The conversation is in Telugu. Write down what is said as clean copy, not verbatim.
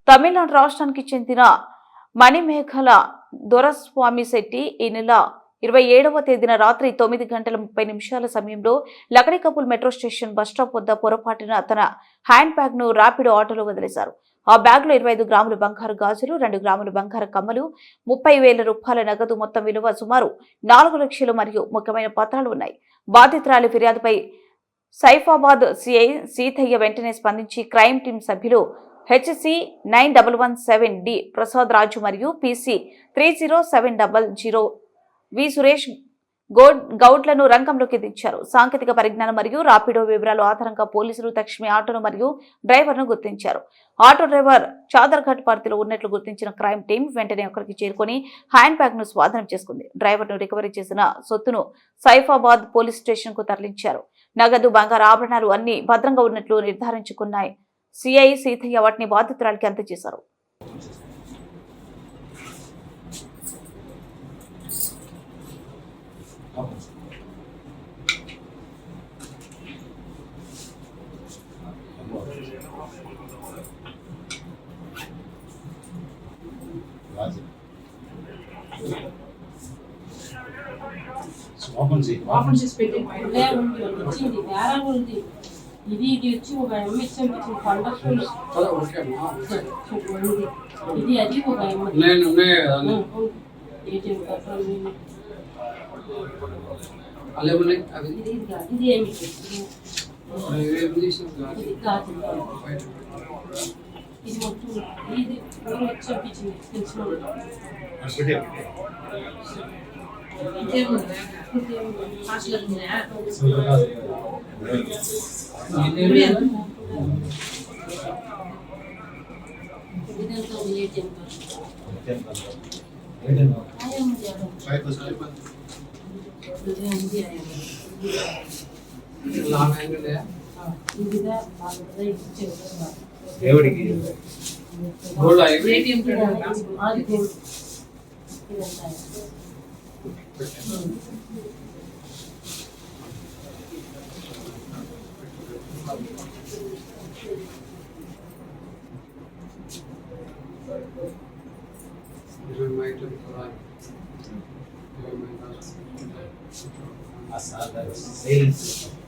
తమిళనాడు రాష్ట్రానికి చెందిన మణిమేఖల దొరస్వామి శెట్టి ఈ నెల 27వ తేదీన రాత్రి 9:30 సమయంలో లకడికపుల్ మెట్రో స్టేషన్ బస్టాప్ వద్ద పొరపాటున తన హ్యాండ్ బ్యాగ్ ను ర్యాపిడో ఆటోలో వదిలేశారు. ఆ బ్యాగ్ లో 25 గ్రాముల బంగారు గాజులు, 2 గ్రాముల బంగారు కమ్మలు, 30,000 రూపాయల నగదు మొత్తం విలువ సుమారు 4 లక్షలు మరియు ముఖ్యమైన పత్రాలు ఉన్నాయి. బాధితురాలి ఫిర్యాదుపై సైఫాబాద్ సిఐ సీతయ్య వెంటనే స్పందించి క్రైమ్ టీం సభ్యులు హెచ్సి 9117డి ప్రసాద్ రాజు మరియు పిసి 30700 వి సురేష్ గౌడ్లను రంగంలోకి దించారు. సాంకేతిక పరిజ్ఞానం మరియు రాపిడో వివరాలు ఆధారంగా పోలీసులు తక్షణమే ఆటోను మరియు డ్రైవర్ను గుర్తించారు. ఆటో డ్రైవర్ చాదర్ఘట్ పరిధిలో ఉన్నట్లు గుర్తించిన క్రైమ్ టీం వెంటనే అక్కడికి చేరుకుని హ్యాండ్ బ్యాగ్ ను స్వాధీనం చేసుకుంది. డ్రైవర్ను రికవరీ చేసిన సొత్తును సైఫాబాద్ పోలీస్ స్టేషన్ కు తరలించారు. నగదు, బంగారు ఆభరణాలు అన్ని భద్రంగా ఉన్నట్లు నిర్ధారించుకున్నాయి. సిఐ సీతయ్య వాటిని బాధితురాలికి అందజేశారు. ఓపెన్ చేసి పెట్టి వచ్చింది వేరే ఉంది. ఇది వచ్చి ఒక ఎమ్మ ఇచ్చింది పండగ ఇది అది ఒక ఎమ్మ ఇది ఏమి ఇది మొత్తం ఇది వచ్చి పంపించింది తెలిసిన దేవుడికి a sala,